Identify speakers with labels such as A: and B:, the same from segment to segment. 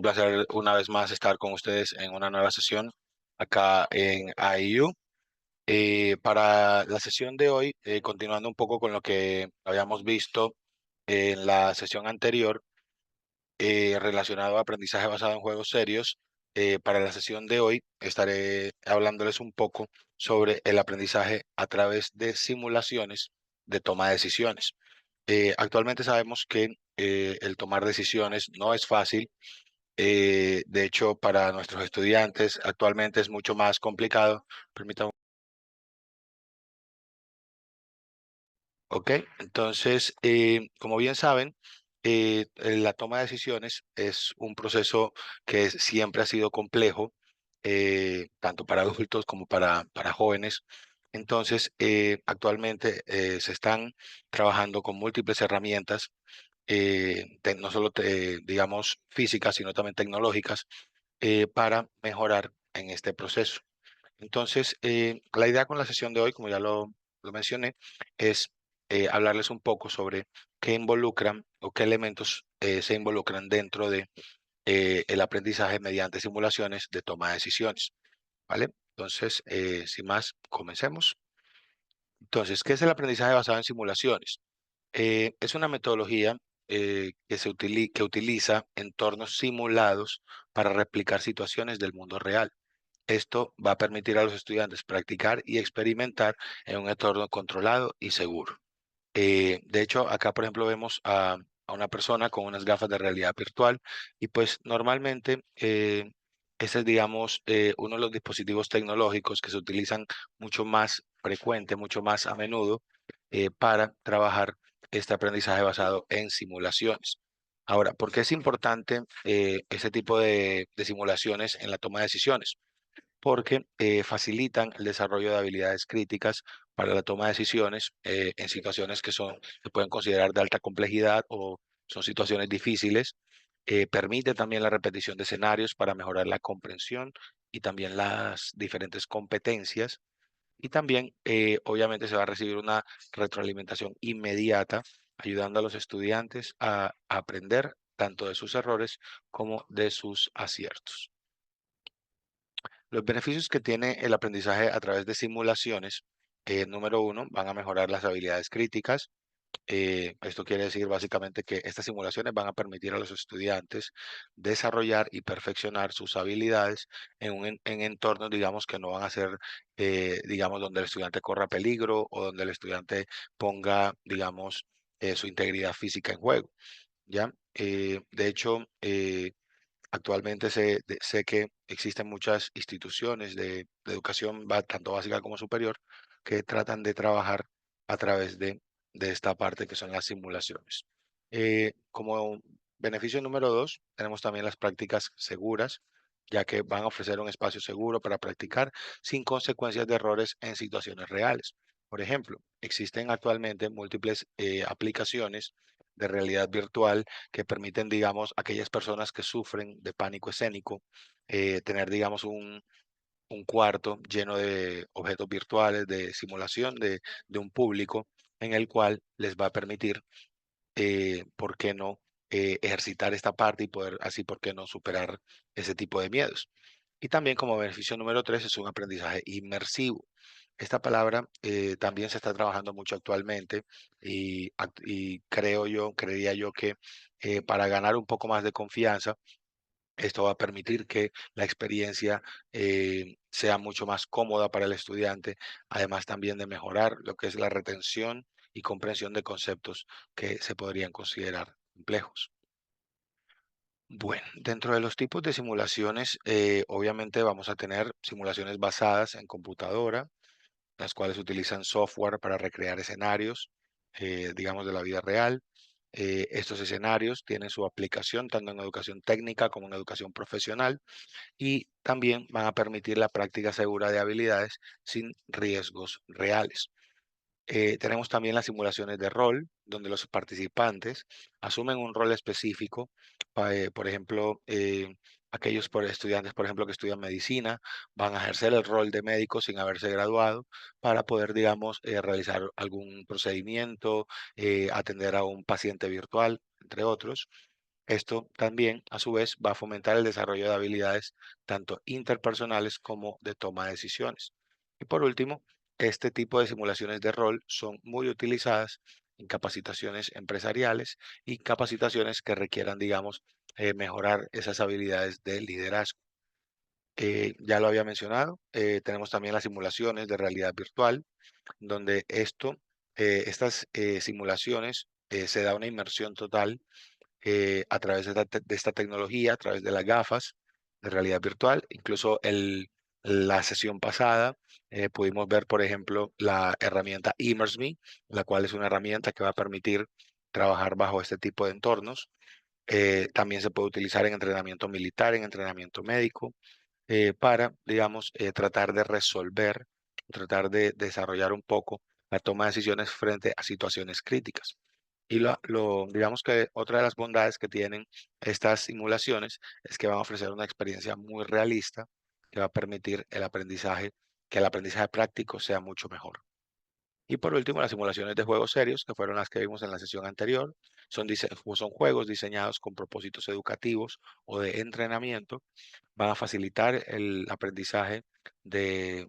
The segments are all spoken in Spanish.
A: placer una vez más estar con ustedes en una nueva sesión acá en IU. Para la sesión de hoy, continuando un poco con lo que habíamos visto en la sesión anterior, relacionado a aprendizaje basado en juegos serios, para la sesión de hoy estaré hablándoles un poco sobre el aprendizaje a través de simulaciones de toma de decisiones. Actualmente sabemos que el tomar decisiones no es fácil. De hecho, para nuestros estudiantes actualmente es mucho más complicado. Permítame. Ok, entonces, como bien saben, la toma de decisiones es un proceso que siempre ha sido complejo, tanto para adultos como para jóvenes. Entonces, actualmente se están trabajando con múltiples herramientas, no solo, digamos, físicas, sino también tecnológicas, para mejorar en este proceso. Entonces, la idea con la sesión de hoy, como ya lo mencioné, es hablarles un poco sobre qué involucran o qué elementos se involucran dentro de el aprendizaje mediante simulaciones de toma de decisiones, ¿vale? Entonces, sin más, comencemos. Entonces, ¿qué es el aprendizaje basado en simulaciones? Es una metodología que utiliza entornos simulados para replicar situaciones del mundo real. Esto va a permitir a los estudiantes practicar y experimentar en un entorno controlado y seguro. De hecho, acá, por ejemplo, vemos a una persona con unas gafas de realidad virtual y pues normalmente ese es, digamos, uno de los dispositivos tecnológicos que se utilizan mucho más frecuente, mucho más a menudo para trabajar este aprendizaje basado en simulaciones. Ahora, ¿por qué es importante ese tipo de simulaciones en la toma de decisiones? Porque facilitan el desarrollo de habilidades críticas para la toma de decisiones en situaciones que se pueden considerar de alta complejidad o son situaciones difíciles. Permite también la repetición de escenarios para mejorar la comprensión y también las diferentes competencias. Y también, obviamente, se va a recibir una retroalimentación inmediata, ayudando a los estudiantes a aprender tanto de sus errores como de sus aciertos. Los beneficios que tiene el aprendizaje a través de simulaciones, número uno, van a mejorar las habilidades críticas. Esto quiere decir básicamente que estas simulaciones van a permitir a los estudiantes desarrollar y perfeccionar sus habilidades en entornos, digamos, que no van a ser, digamos, donde el estudiante corra peligro o donde el estudiante ponga, digamos, su integridad física en juego, ¿ya? De hecho, actualmente sé que existen muchas instituciones de educación, tanto básica como superior, que tratan de trabajar a través de esta parte que son las simulaciones. Como beneficio número dos, tenemos también las prácticas seguras, ya que van a ofrecer un espacio seguro para practicar sin consecuencias de errores en situaciones reales. Por ejemplo, existen actualmente múltiples aplicaciones de realidad virtual que permiten, digamos, a aquellas personas que sufren de pánico escénico, tener, digamos, un cuarto lleno de objetos virtuales, de simulación de un público en el cual les va a permitir, ¿por qué no? Ejercitar esta parte y poder así, ¿por qué no superar ese tipo de miedos? Y también como beneficio número tres es un aprendizaje inmersivo. Esta palabra también se está trabajando mucho actualmente y creería yo que para ganar un poco más de confianza, esto va a permitir que la experiencia sea mucho más cómoda para el estudiante, además también de mejorar lo que es la retención y comprensión de conceptos que se podrían considerar complejos. Bueno, dentro de los tipos de simulaciones, obviamente vamos a tener simulaciones basadas en computadora, las cuales utilizan software para recrear escenarios, digamos, de la vida real. Estos escenarios tienen su aplicación tanto en educación técnica como en educación profesional y también van a permitir la práctica segura de habilidades sin riesgos reales. Tenemos también las simulaciones de rol, donde los participantes asumen un rol específico. Por ejemplo, aquellos estudiantes, por ejemplo, que estudian medicina, van a ejercer el rol de médico sin haberse graduado para poder, digamos, realizar algún procedimiento, atender a un paciente virtual, entre otros. Esto también, a su vez, va a fomentar el desarrollo de habilidades tanto interpersonales como de toma de decisiones. Y por último, este tipo de simulaciones de rol son muy utilizadas en capacitaciones empresariales y capacitaciones que requieran, digamos, mejorar esas habilidades de liderazgo. Ya lo había mencionado, tenemos también las simulaciones de realidad virtual, donde estas simulaciones se da una inmersión total a través de esta tecnología, a través de las gafas de realidad virtual. Incluso la sesión pasada pudimos ver, por ejemplo, la herramienta ImmerseMe, la cual es una herramienta que va a permitir trabajar bajo este tipo de entornos. También se puede utilizar en entrenamiento militar, en entrenamiento médico, para, digamos, tratar de resolver, tratar de desarrollar un poco la toma de decisiones frente a situaciones críticas. Y digamos que otra de las bondades que tienen estas simulaciones es que van a ofrecer una experiencia muy realista que va a permitir que el aprendizaje práctico sea mucho mejor. Y por último, las simulaciones de juegos serios, que fueron las que vimos en la sesión anterior, son juegos diseñados con propósitos educativos o de entrenamiento, van a facilitar el aprendizaje de,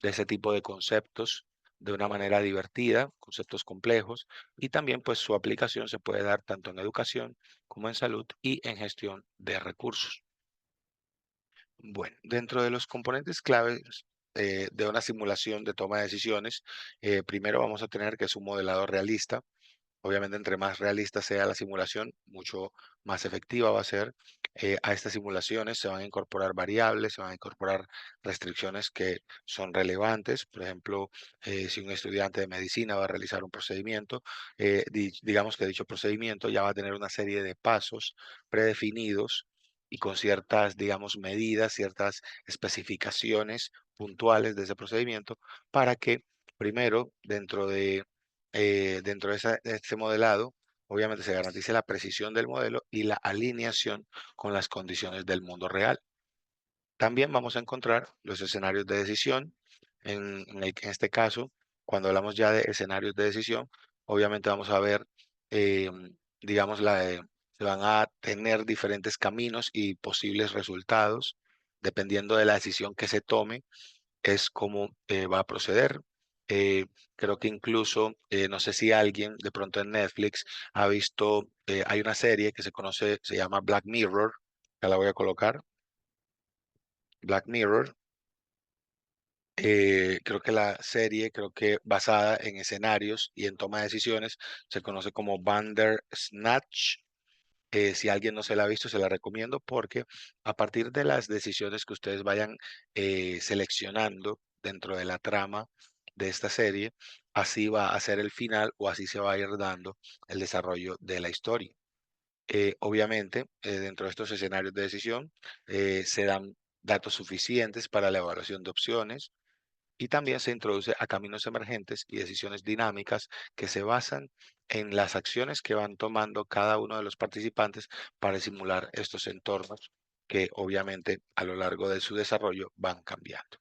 A: de ese tipo de conceptos de una manera divertida, conceptos complejos, y también pues su aplicación se puede dar tanto en educación como en salud y en gestión de recursos. Bueno, dentro de los componentes claves de una simulación de toma de decisiones, primero vamos a tener que es un modelado realista. Obviamente, entre más realista sea la simulación, mucho más efectiva va a ser. A estas simulaciones se van a incorporar variables, se van a incorporar restricciones que son relevantes. Por ejemplo, si un estudiante de medicina va a realizar un procedimiento, digamos que dicho procedimiento ya va a tener una serie de pasos predefinidos y con ciertas, digamos, medidas, ciertas especificaciones puntuales de ese procedimiento para que primero, de este modelado, obviamente se garantice la precisión del modelo y la alineación con las condiciones del mundo real. También vamos a encontrar los escenarios de decisión. En este caso, cuando hablamos ya de escenarios de decisión, obviamente vamos a ver, eh, digamos, se van a tener diferentes caminos y posibles resultados, dependiendo de la decisión que se tome es cómo va a proceder. Eh, Creo que incluso, no sé si alguien de pronto en Netflix ha visto, hay una serie que se llama Black Mirror, ya la voy a colocar, Black Mirror. Creo que la serie, creo que basada en escenarios y en toma de decisiones, se conoce como Bandersnatch. Si alguien no se la ha visto, se la recomiendo porque a partir de las decisiones que ustedes vayan seleccionando dentro de la trama de esta serie, así va a ser el final o así se va a ir dando el desarrollo de la historia. Obviamente, dentro de estos escenarios de decisión, se dan datos suficientes para la evaluación de opciones y también se introduce a caminos emergentes y decisiones dinámicas que se basan en las acciones que van tomando cada uno de los participantes para simular estos entornos que obviamente a lo largo de su desarrollo van cambiando.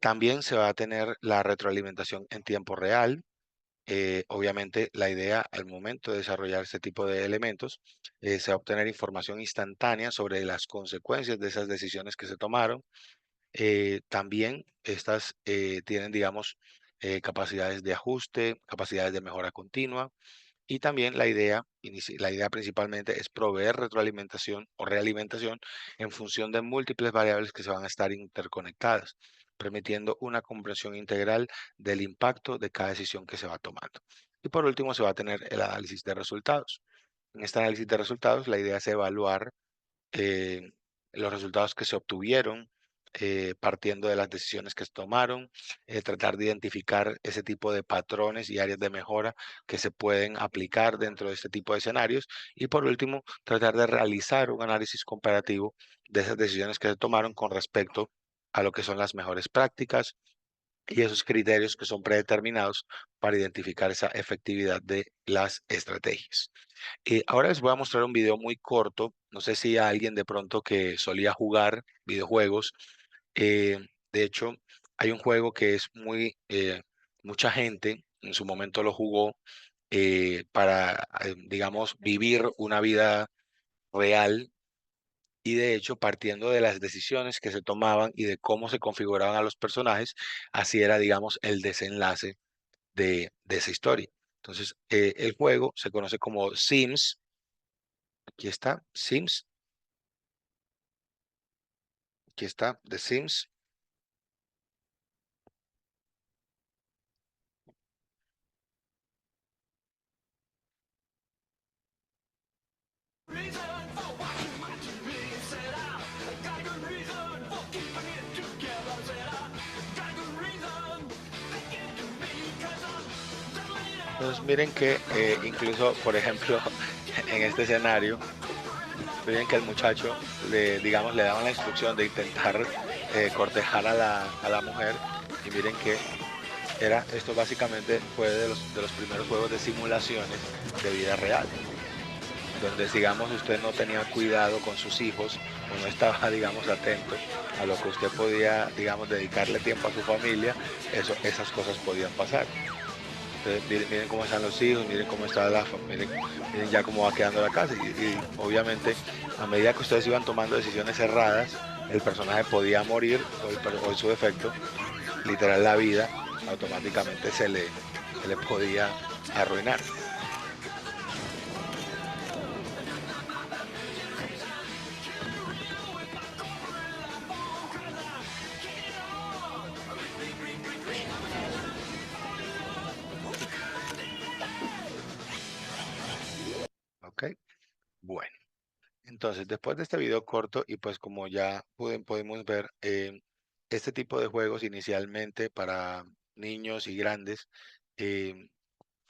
A: También se va a tener la retroalimentación en tiempo real. Obviamente la idea al momento de desarrollar este tipo de elementos se va a obtener información instantánea sobre las consecuencias de esas decisiones que se tomaron. También estas tienen, digamos, capacidades de ajuste, capacidades de mejora continua y también la idea principalmente es proveer retroalimentación o realimentación en función de múltiples variables que se van a estar interconectadas, permitiendo una comprensión integral del impacto de cada decisión que se va tomando. Y por último, se va a tener el análisis de resultados. En este análisis de resultados, la idea es evaluar eh, los resultados que se obtuvieron partiendo de las decisiones que se tomaron, tratar de identificar ese tipo de patrones y áreas de mejora que se pueden aplicar dentro de este tipo de escenarios y por último, tratar de realizar un análisis comparativo de esas decisiones que se tomaron con respecto a lo que son las mejores prácticas y esos criterios que son predeterminados para identificar esa efectividad de las estrategias. Ahora les voy a mostrar un video muy corto. No sé si a alguien de pronto que solía jugar videojuegos. eh, de hecho, hay un juego que es mucha gente en su momento lo jugó. para, digamos, vivir una vida real. Y de hecho, partiendo de las decisiones que se tomaban y de cómo se configuraban a los personajes, así era, digamos, el desenlace de esa historia. Entonces, el juego se conoce como Sims. Aquí está, Sims. Aquí está, The Sims. Entonces, miren que incluso, por ejemplo, en este escenario, miren que el muchacho, digamos, le daban la instrucción de intentar cortejar a la mujer. Y miren que esto básicamente fue de los primeros juegos de simulaciones de vida real, donde, digamos, usted no tenía cuidado con sus hijos o no estaba, digamos, atento a lo que usted podía, digamos, dedicarle tiempo a su familia, esas cosas podían pasar. Entonces, miren cómo están los hijos, miren cómo está miren ya cómo va quedando la casa. Y obviamente, a medida que ustedes iban tomando decisiones erradas, el personaje podía morir o en su defecto, literal, la vida automáticamente se le podía arruinar. ¿Ok? Bueno. Entonces, después de este video corto, y pues como ya podemos ver, este tipo de juegos inicialmente para niños y grandes em,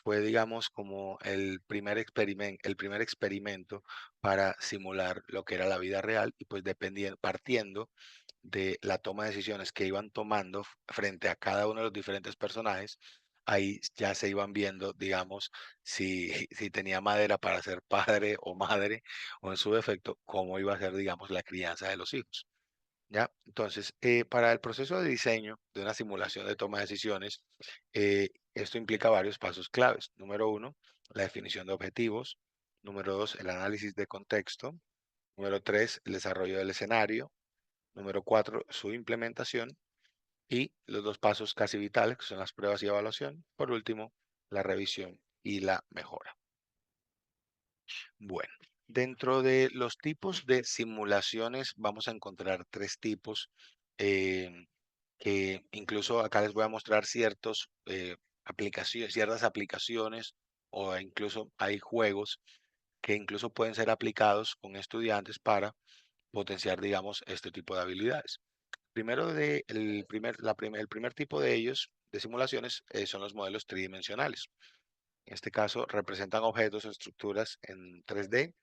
A: fue, digamos, como el primer experimento para simular lo que era la vida real y pues partiendo de la toma de decisiones que iban tomando frente a cada uno de los diferentes personajes, ahí ya se iban viendo, digamos, si, si tenía madera para ser padre o madre, o en su defecto, cómo iba a ser, digamos, la crianza de los hijos. ¿Ya? Entonces, para el proceso de diseño de una simulación de toma de decisiones, esto implica varios pasos claves. Número uno, la definición de objetivos. Número dos, el análisis de contexto. Número tres, el desarrollo del escenario. Número cuatro, su implementación. Y los dos pasos casi vitales, que son las pruebas y evaluación. Por último, la revisión y la mejora. Bueno, dentro de los tipos de simulaciones vamos a encontrar tres tipos, eh, que incluso acá les voy a mostrar ciertas aplicaciones, o incluso hay juegos que incluso pueden ser aplicados con estudiantes para potenciar, digamos, este tipo de habilidades. Primero el primer tipo de ellos, de simulaciones, son los modelos tridimensionales. En este caso, representan objetos o estructuras en 3D,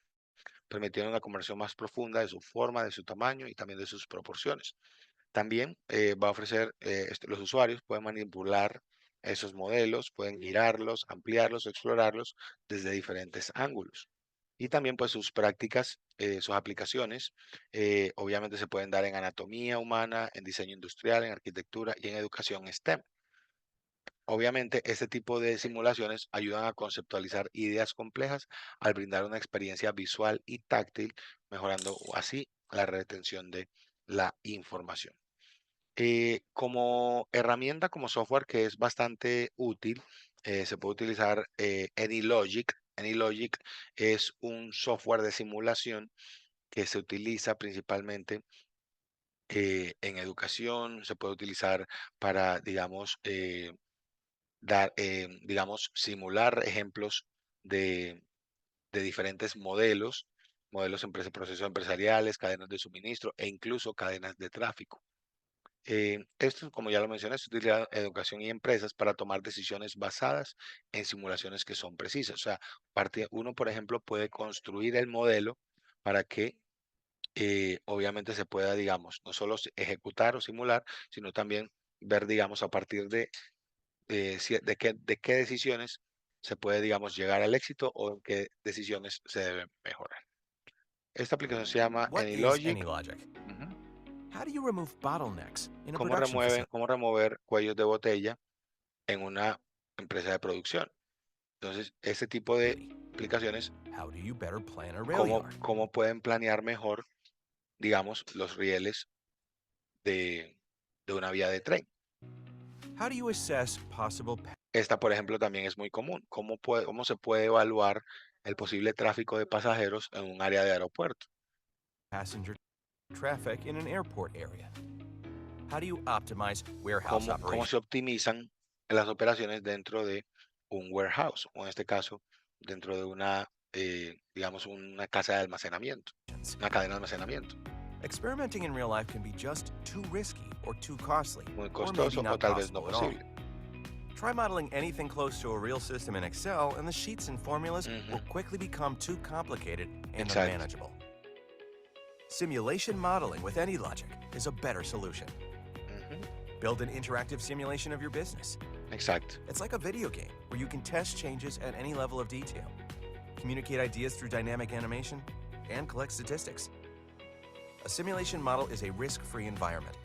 A: permitiendo una conversión más profunda de su forma, de su tamaño y también de sus proporciones. También va a ofrecer, los usuarios pueden manipular esos modelos, pueden girarlos, ampliarlos, explorarlos desde diferentes ángulos. Y también pues sus prácticas, sus aplicaciones, obviamente se pueden dar en anatomía humana, en diseño industrial, en arquitectura y en educación STEM. Obviamente, este tipo de simulaciones ayudan a conceptualizar ideas complejas al brindar una experiencia visual y táctil, mejorando así la retención de la información. Como herramienta, como software que es bastante útil, se puede utilizar AnyLogic. AnyLogic es un software de simulación que se utiliza principalmente en educación, se puede utilizar para, digamos, digamos, simular ejemplos de, de diferentes modelos procesos empresariales, cadenas de suministro e incluso cadenas de tráfico. Esto, como ya lo mencioné, se utiliza en educación y empresas para tomar decisiones basadas en simulaciones que son precisas. O sea, uno, por ejemplo, puede construir el modelo para que obviamente se pueda, digamos, no solo ejecutar o simular, sino también ver, digamos, a partir de qué decisiones se puede, digamos, llegar al éxito o en qué decisiones se deben mejorar. Esta aplicación se llama
B: What is
A: AnyLogic.
B: AnyLogic?
A: Ujú.
B: How do you remove bottlenecks in a production facility?
A: Cómo remover cuellos de botella en una empresa de producción? Entonces, este tipo de aplicaciones,
B: How do you better plan a rail yard?
A: cómo pueden planear mejor, digamos, los rieles de, de una vía de tren?
B: How do you assess possible
A: Esta, por ejemplo, también es muy común. ¿Cómo se puede evaluar el posible tráfico de pasajeros en un área de aeropuerto?
B: passenger traffic in an airport area? How do you optimize warehouse
A: ¿Cómo
B: operation?
A: se optimizan las operaciones dentro de un warehouse, o en este caso, dentro de digamos, una casa de almacenamiento, una cadena de almacenamiento?
B: Experimenting in real life can be just too risky or too costly,
A: Muy
B: or maybe
A: costoso o
B: not
A: tal vez no
B: possible at all.
A: posible.
B: Try modeling anything close to a real system in Excel, and the sheets and formulas
A: Ujú,
B: will quickly become too complicated and
A: exacto.
B: unmanageable. Simulation modeling with AnyLogic is a better solution.
A: Ujú,
B: Build an interactive simulation of your business.
A: exacto.
B: It's like a video game where you can test changes at any level of detail, communicate ideas through dynamic animation, and collect statistics. A simulation model is a risk-free environment,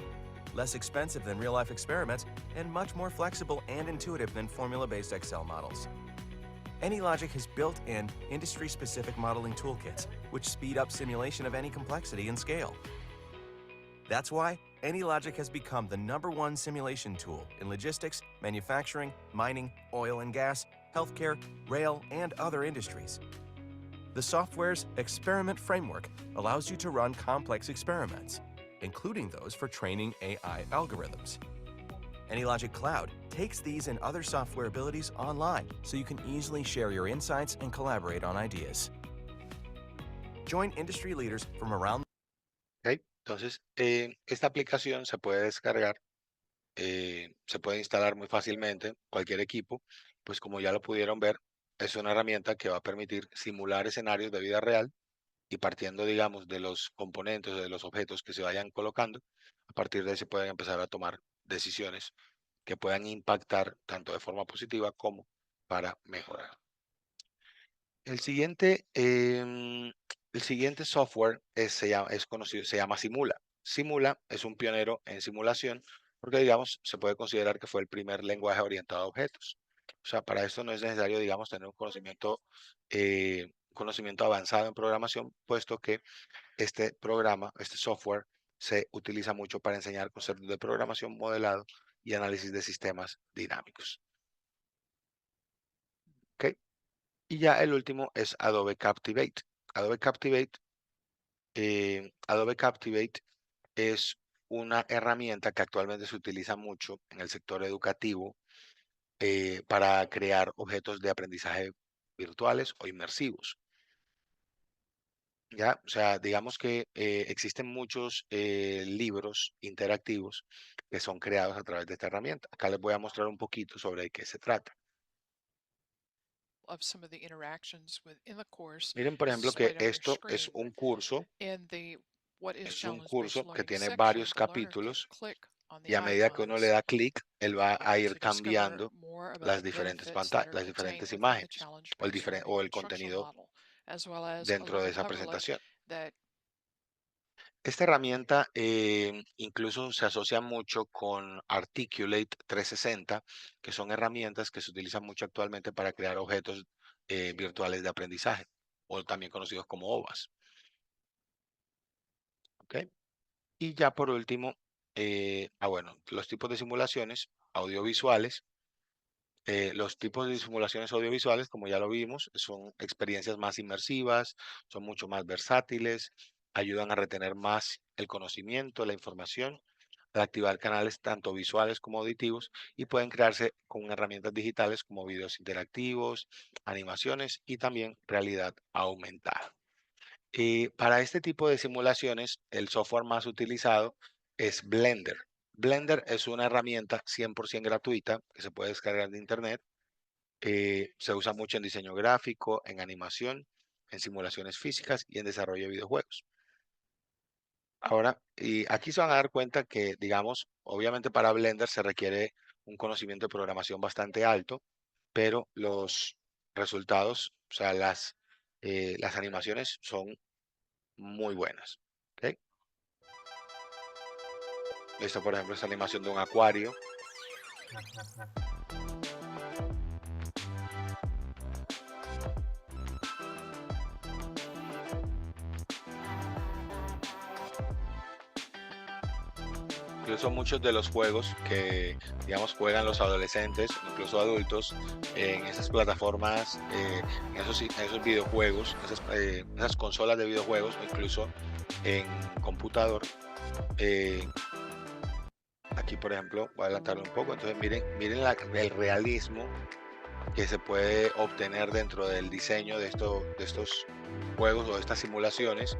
B: less expensive than real-life experiments, and much more flexible and intuitive than formula-based Excel models. AnyLogic has built-in industry-specific modeling toolkits, which speed up simulation of any complexity and scale. That's why AnyLogic has become the #1 simulation tool in logistics, manufacturing, mining, oil and gas, healthcare, rail, and other industries. The software's experiment framework allows you to run complex experiments, including those for training AI algorithms. AnyLogic Cloud takes these and other software abilities online so you can easily share your insights and collaborate on ideas. Join industry leaders from around.
A: ¿Ok? Entonces, esta aplicación se puede descargar, se puede instalar muy fácilmente, cualquier equipo, pues como ya lo pudieron ver, es una herramienta que va a permitir simular escenarios de vida real y partiendo, digamos, de los componentes, de los objetos que se vayan colocando, a partir de ahí se pueden empezar a tomar decisiones que puedan impactar tanto de forma positiva como para mejorar. El siguiente, el siguiente software es conocido, se llama Simula. Simula es un pionero en simulación porque, digamos, se puede considerar que fue el primer lenguaje orientado a objetos. O sea, para esto no es necesario, digamos, tener conocimiento avanzado en programación, puesto que este programa, este software, se utiliza mucho para enseñar conceptos de programación modelado y análisis de sistemas dinámicos. ¿Ok? Y ya el último es Adobe Captivate. Adobe Captivate, Adobe Captivate es una herramienta que actualmente se utiliza mucho en el sector educativo para crear objetos de aprendizaje virtuales o inmersivos. ¿Ya? O sea, digamos que existen muchos libros interactivos que son creados a través de esta herramienta. Acá les voy a mostrar un poquito sobre qué se trata.
C: Of some of the interactions within the course
A: Miren, por
C: is
A: ejemplo, que
C: displayed on your
A: esto
C: screen.
A: es
C: The what is
A: un
C: challenge-based
A: curso que
C: learning
A: tiene
C: section,
A: varios
C: the learner can
A: capítulos
C: click on
A: y
C: the
A: a medida que uno le
C: icons
A: da clic, él va a ir
C: to discover
A: cambiando
C: more about
A: las
C: the
A: diferentes
C: benefits that
A: pantallas,
C: are
A: las
C: contained
A: diferentes
C: within the
A: imágenes
C: challenge-based
A: o
C: learning
A: el
C: instructional
A: contenido
C: model, as well as a
A: dentro de
C: little
A: esa
C: coverlet
A: presentación.
C: that
A: Esta herramienta incluso se asocia mucho con Articulate 360, que son herramientas que se utilizan mucho actualmente para crear objetos virtuales de aprendizaje, o también conocidos como OVAs. ¿Ok? Y ya por último, bueno, los tipos de simulaciones audiovisuales. Los tipos de simulaciones audiovisuales, como ya lo vimos, son experiencias más inmersivas, son mucho más versátiles, ayudan a retener más el conocimiento, la información, al activar canales tanto visuales como auditivos y pueden crearse con herramientas digitales como videos interactivos, animaciones y también realidad aumentada. Para este tipo de simulaciones, el software más utilizado es Blender. Blender es una herramienta 100% gratuita que se puede descargar de internet. Se usa mucho en diseño gráfico, en animación, en simulaciones físicas y en desarrollo de videojuegos. Ahora, y aquí se van a dar cuenta que, digamos, obviamente para Blender se requiere un conocimiento de programación bastante alto, pero los resultados, o sea, las animaciones son muy buenas. ¿Ok? Esto, por ejemplo, es animación de un acuario. incluso muchos de los juegos que, digamos, juegan los adolescentes, incluso adultos, en esas plataformas, en esos videojuegos, esas consolas de videojuegos, o incluso en computador. eh, Aquí, por ejemplo, voy a adelantarlo un poco. Entonces, miren el realismo que se puede obtener dentro del diseño de estos juegos o de estas simulaciones.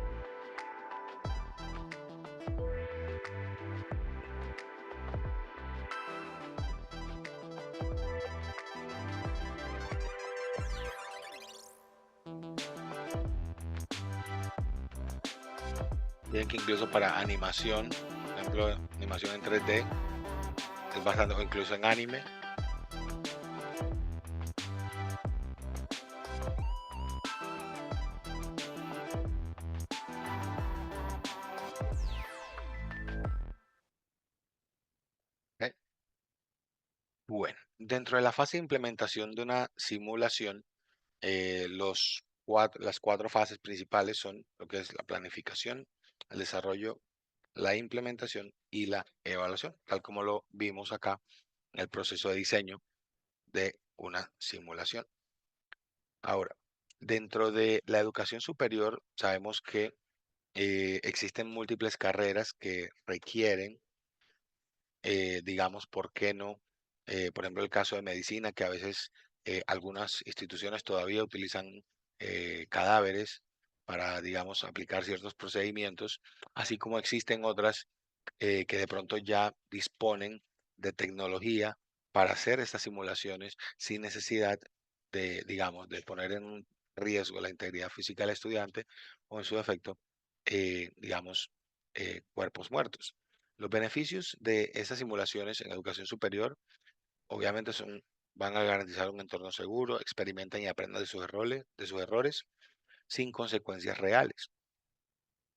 A: Miren que incluso para animación, por ejemplo, animación en 3D, es bastante, o incluso en anime. ¿Ok? Bueno, dentro de la fase de implementación de una simulación, las cuatro fases principales son lo que es la planificación, el desarrollo, la implementación y la evaluación, tal como lo vimos acá en el proceso de diseño de una simulación. Ahora, dentro de la educación superior, sabemos que existen múltiples carreras que requieren, digamos, ¿por qué no? Por ejemplo, el caso de medicina, que a veces algunas instituciones todavía utilizan cadáveres para, digamos, aplicar ciertos procedimientos, así como existen otras que de pronto ya disponen de tecnología para hacer estas simulaciones sin necesidad de, digamos, de poner en riesgo la integridad física del estudiante o en su defecto, digamos, cuerpos muertos. Los beneficios de estas simulaciones en educación superior, obviamente van a garantizar un entorno seguro, experimentan y aprendan de sus errores sin consecuencias reales.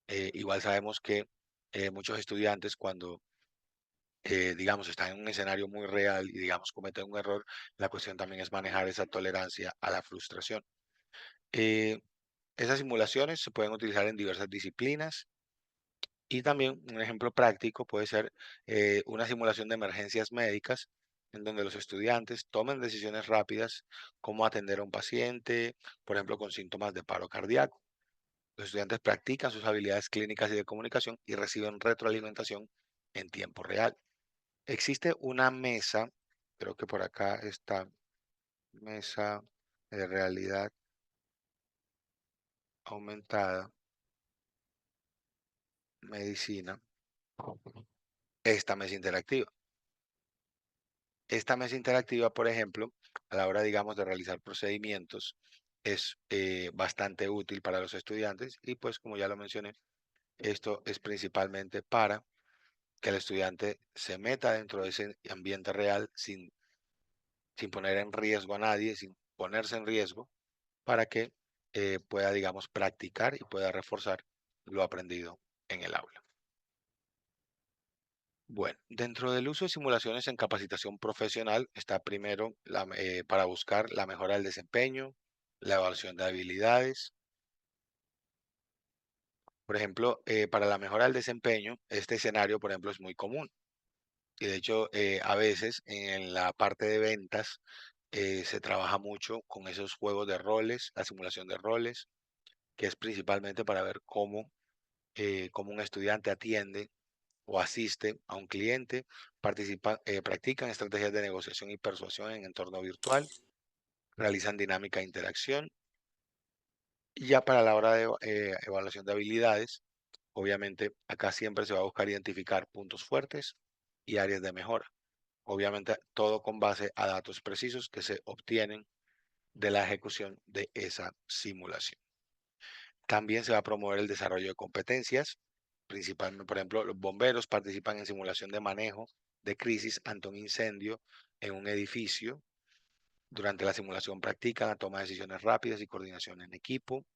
A: Igual sabemos que muchos estudiantes cuando, digamos, están en un escenario muy real y, digamos, cometen un error, la cuestión también es manejar esa tolerancia a la frustración. Eh, Esas simulaciones se pueden utilizar en diversas disciplinas. Y también un ejemplo práctico puede ser una simulación de emergencias médicas, en donde los estudiantes tomen decisiones rápidas, como atender a un paciente, por ejemplo, con síntomas de paro cardíaco. Los estudiantes practican sus habilidades clínicas y de comunicación y reciben retroalimentación en tiempo real. Existe una mesa, creo que por acá está, mesa de realidad aumentada, medicina, esta mesa interactiva. Esta mesa interactiva, por ejemplo, a la hora, digamos, de realizar procedimientos, es bastante útil para los estudiantes y pues como ya lo mencioné, esto es principalmente para que el estudiante se meta dentro de ese ambiente real sin poner en riesgo a nadie, sin ponerse en riesgo, para que pueda, digamos, practicar y pueda reforzar lo aprendido en el aula. Bueno, dentro del uso de simulaciones en capacitación profesional está primero para buscar la mejora del desempeño, la evaluación de habilidades. Por ejemplo, para la mejora del desempeño, este escenario, por ejemplo, es muy común. Y de hecho, a veces en la parte de ventas se trabaja mucho con esos juegos de roles, la simulación de roles, que es principalmente para ver cómo un estudiante atiende o asiste a un cliente, practican estrategias de negociación y persuasión en entorno virtual, realizan dinámica de interacción. Y ya para la hora de evaluación de habilidades, obviamente acá siempre se va a buscar identificar puntos fuertes y áreas de mejora. Obviamente todo con base a datos precisos que se obtienen de la ejecución de esa simulación. También se va a promover el desarrollo de competencias, principalmente, por ejemplo, los bomberos participan en simulación de manejo de crisis ante un incendio en un edificio. Durante la simulación practican la toma de decisiones rápidas y coordinación en equipo.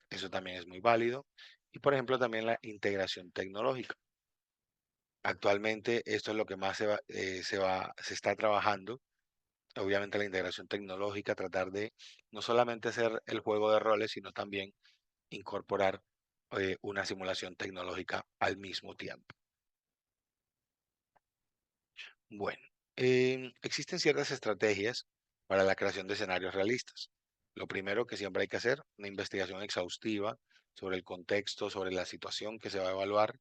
A: Eso también es muy válido. Y, por ejemplo, también la integración tecnológica. Actualmente esto es lo que más se está trabajando. Obviamente la integración tecnológica, tratar de no solamente hacer el juego de roles, sino también incorporar una simulación tecnológica al mismo tiempo. Bueno, existen ciertas estrategias para la creación de escenarios realistas. Lo primero que siempre hay que hacer, una investigación exhaustiva sobre el contexto, sobre la situación que se va a evaluar,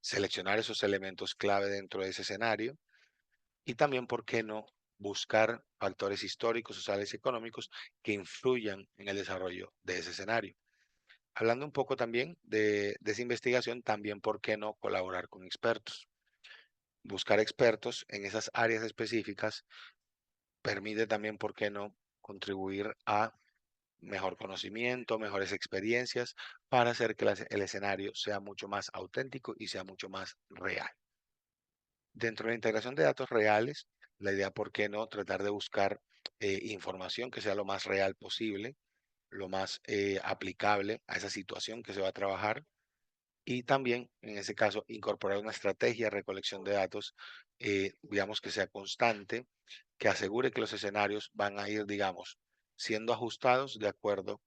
A: seleccionar esos elementos clave dentro de ese escenario y también, ¿por qué no?, buscar factores históricos, sociales y económicos que influyan en el desarrollo de ese escenario. Hablando un poco también de esa investigación, también, ¿por qué no colaborar con expertos? Buscar expertos en esas áreas específicas permite también, ¿por qué no?, contribuir a mejor conocimiento, mejores experiencias para hacer que el escenario sea mucho más auténtico y sea mucho más real. Dentro de la integración de datos reales, la idea, ¿por qué no?, tratar de buscar información que sea lo más real posible, lo más aplicable a esa situación que se va a trabajar y también, en ese caso, incorporar una estrategia de recolección de datos, digamos, que sea constante, que asegure que los escenarios van a ir, digamos, siendo ajustados de acuerdo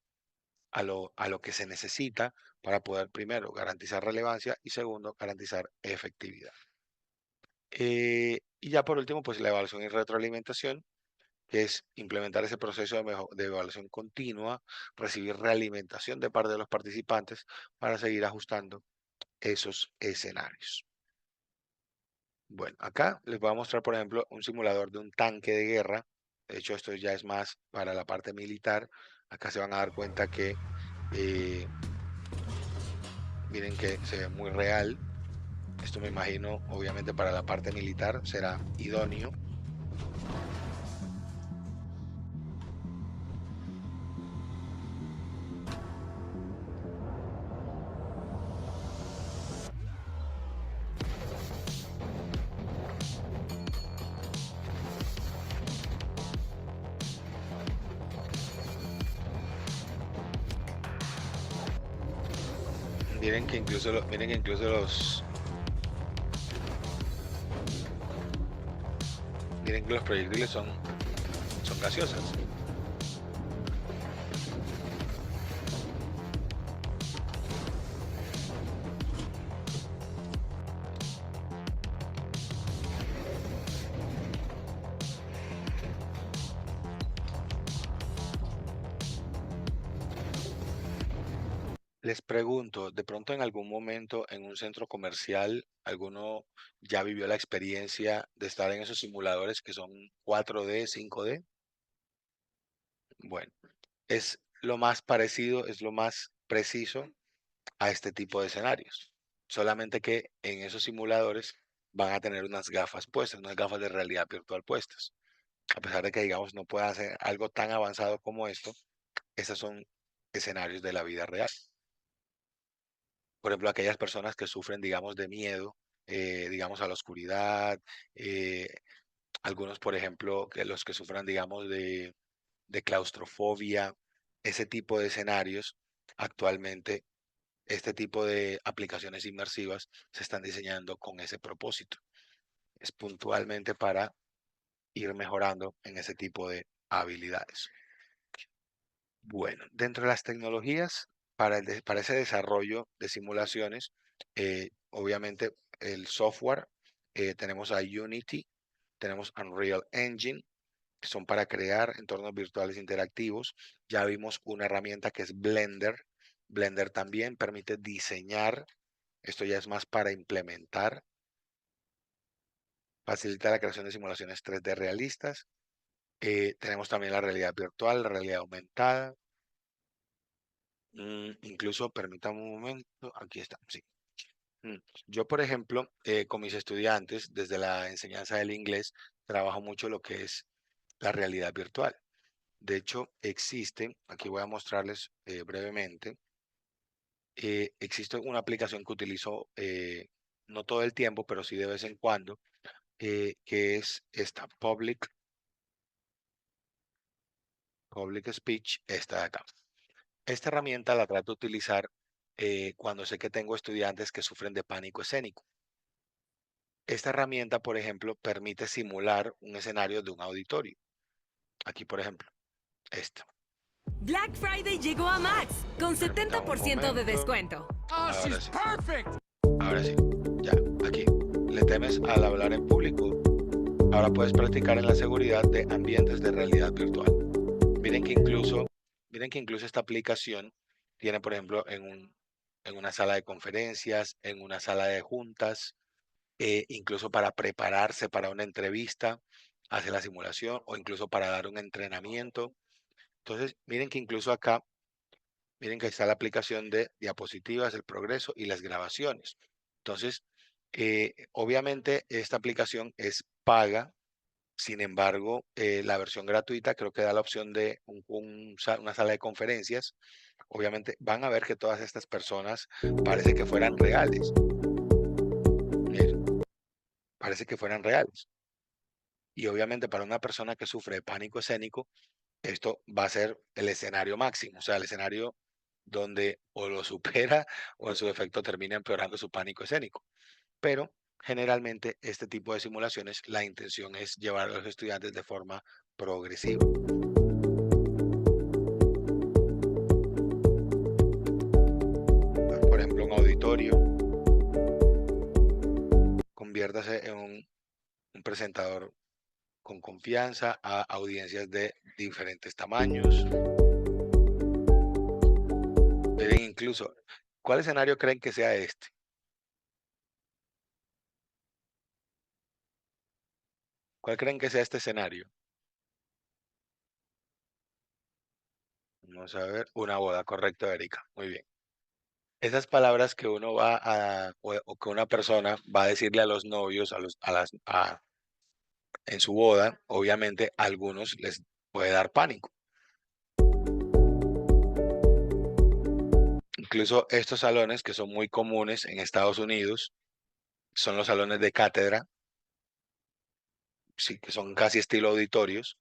A: a lo que se necesita para poder, primero, garantizar relevancia y segundo, garantizar efectividad. Y ya por último, pues la evaluación y retroalimentación, que es implementar ese proceso de evaluación continua, recibir realimentación de parte de los participantes para seguir ajustando esos escenarios. Bueno, acá les voy a mostrar, por ejemplo, un simulador de un tanque de guerra. De hecho, esto ya es más para la parte militar. Acá se van a dar cuenta que, eh, miren que se ve muy real. Esto me imagino, obviamente, para la parte militar será idóneo. Miren que incluso, miren que incluso miren que los proyectiles son gaseosas. Les pregunto, de pronto en algún momento en un centro comercial, ¿alguno ya vivió la experiencia de estar en esos simuladores que son 4D, 5D? Bueno, es lo más parecido, es lo más preciso a este tipo de escenarios. Solamente que en esos simuladores van a tener unas gafas puestas, unas gafas de realidad virtual puestas. A pesar de que, digamos, no pueda hacer algo tan avanzado como esto, esos son escenarios de la vida real. Por ejemplo, aquellas personas que sufren, digamos, de miedo, digamos, a la oscuridad, eh, algunos, por ejemplo, que los que sufran, digamos, de claustrofobia, ese tipo de escenarios, actualmente, este tipo de aplicaciones inmersivas se están diseñando con ese propósito. Es puntualmente para ir mejorando en ese tipo de habilidades. Bueno, dentro de las tecnologías para ese desarrollo de simulaciones, obviamente el software, tenemos a Unity, tenemos Unreal Engine, que son para crear entornos virtuales interactivos. Ya vimos una herramienta que es Blender. Blender también permite diseñar, esto ya es más para implementar, facilita la creación de simulaciones 3D realistas. Tenemos también la realidad virtual, la realidad aumentada. Incluso, permítame un momento, aquí está, sí. Yo, por ejemplo, con mis estudiantes, desde la enseñanza del inglés, trabajo mucho lo que es la realidad virtual. De hecho, existe, aquí voy a mostrarles brevemente, existe una aplicación que utilizo no todo el tiempo, pero sí de vez en cuando, que es esta Public Speech, esta de acá. Esta herramienta la trato de utilizar cuando sé que tengo estudiantes que sufren de pánico escénico. Esta herramienta, por ejemplo, permite simular un escenario de un auditorio. Aquí, por ejemplo, esta.
D: Black Friday llegó a Max con
A: Permítame un
D: 70% de
A: momento.
D: descuento.
A: Ahora sí. Ahora sí. Ya, aquí. ¿Le temes al hablar en público? Ahora puedes practicar en la seguridad de ambientes de realidad virtual. Miren que incluso, miren que incluso esta aplicación tiene, por ejemplo, en una sala de conferencias, en una sala de juntas, incluso para prepararse para una entrevista, hace la simulación o incluso para dar un entrenamiento. Entonces, miren que incluso acá, miren que está la aplicación de diapositivas, el progreso y las grabaciones. Entonces, obviamente esta aplicación es paga. Sin embargo, la versión gratuita creo que da la opción de una sala de conferencias. Obviamente van a ver que todas estas personas parece que fueran reales. Miren, parece que fueran reales. Y obviamente para una persona que sufre de pánico escénico, esto va a ser el escenario máximo, o sea, el escenario donde o lo supera o en su defecto termina empeorando su pánico escénico. Pero generalmente este tipo de simulaciones, la intención es llevar a los estudiantes de forma progresiva. Por ejemplo, un auditorio, conviértase en un presentador con confianza a audiencias de diferentes tamaños. Miren, incluso, ¿cuál escenario creen que sea este? ¿Cuál creen que sea este escenario? Vamos a ver, una boda, correcto, Erika. Muy bien. Esas palabras que uno va o que una persona va a decirle a los novios, en su boda, obviamente a algunos les puede dar pánico. Incluso estos salones que son muy comunes en Estados Unidos son los salones de cátedra, sí, que son casi estilo auditorios.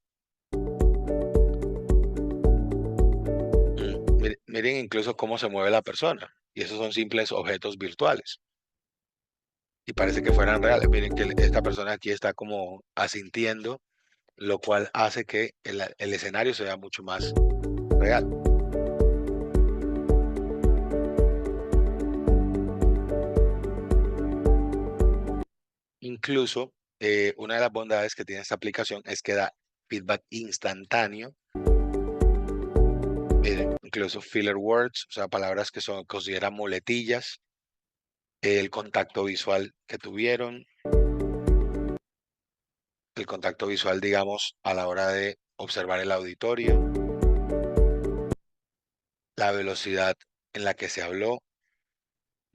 A: Miren incluso cómo se mueve la persona. Y esos son simples objetos virtuales. Y parece que fueran reales. Miren que esta persona aquí está como asintiendo, lo cual hace que el escenario sea mucho más real. Incluso, una de las bondades que tiene esta aplicación es que da feedback instantáneo. Miren, incluso filler words, o sea, palabras que son consideran muletillas, el contacto visual que tuvieron, el contacto visual, digamos, a la hora de observar el auditorio, la velocidad en la que se habló,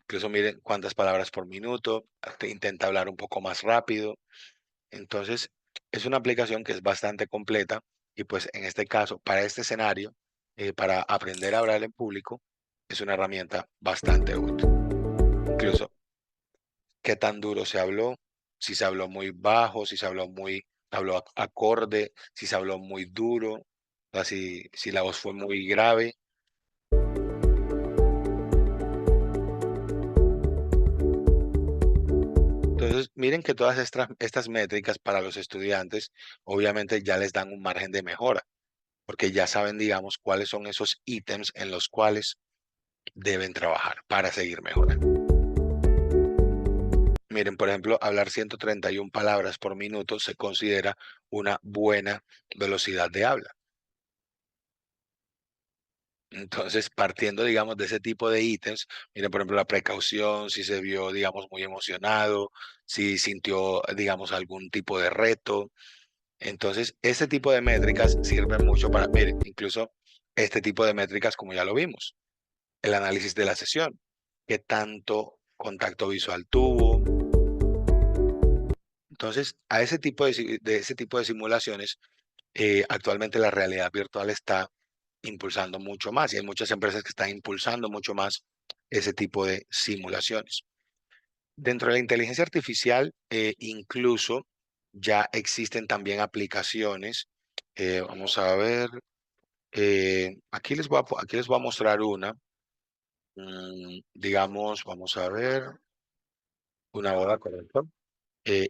A: incluso miren cuántas palabras por minuto, intenta hablar un poco más rápido. Entonces, es una aplicación que es bastante completa y pues en este caso, para este escenario, para aprender a hablar en público, es una herramienta bastante útil. Incluso qué tan duro se habló, si se habló muy bajo, si se habló habló acorde, si se habló muy duro, o sea, si la voz fue muy grave. Entonces, miren que todas estas métricas para los estudiantes obviamente ya les dan un margen de mejora, porque ya saben, digamos, cuáles son esos ítems en los cuales deben trabajar para seguir mejorando. Miren, por ejemplo, hablar 131 palabras por minuto se considera una buena velocidad de habla. Entonces, partiendo, digamos, de ese tipo de ítems, miren, por ejemplo, la precaución, si se vio, digamos, muy emocionado, si sintió, digamos, algún tipo de reto. Entonces, ese tipo de métricas sirven mucho para, miren, incluso este tipo de métricas, como ya lo vimos, el análisis de la sesión, qué tanto contacto visual tuvo. Entonces, a ese tipo de ese tipo de simulaciones, actualmente la realidad virtual está impulsando mucho más y hay muchas empresas que están impulsando mucho más ese tipo de simulaciones. Dentro de la inteligencia artificial, incluso ya existen también aplicaciones. Vamos a ver, aquí les voy a mostrar una. Digamos, vamos a ver, una boda, correcto.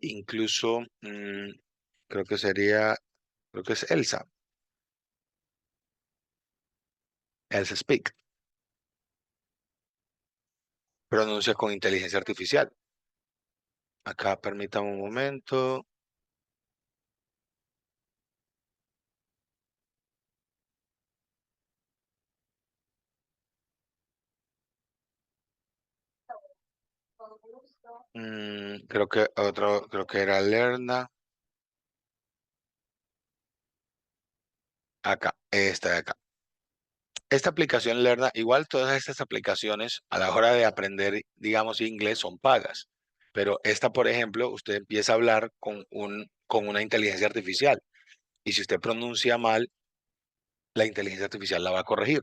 A: Incluso, creo que sería, creo que es Elsa Speak, pronuncia con inteligencia artificial. Acá permítame un momento. Creo que era Lerna. Acá, esta de acá. Esta aplicación Lerna, igual todas estas aplicaciones a la hora de aprender, digamos, inglés son pagas. Pero esta, por ejemplo, usted empieza a hablar con una inteligencia artificial. Y si usted pronuncia mal, la inteligencia artificial la va a corregir.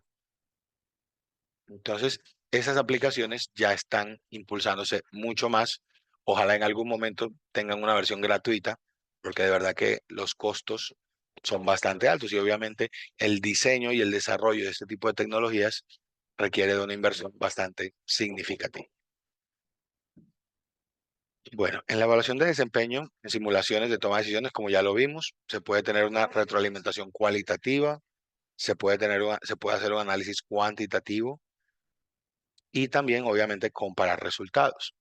A: Entonces, esas aplicaciones ya están impulsándose mucho más. Ojalá en algún momento tengan una versión gratuita, porque de verdad que los costos son bastante altos y obviamente el diseño y el desarrollo de este tipo de tecnologías requiere de una inversión bastante significativa. Bueno, en la evaluación de desempeño, en simulaciones de toma de decisiones, como ya lo vimos, se puede tener una retroalimentación cualitativa, se puede hacer un análisis cuantitativo y también, obviamente, comparar resultados.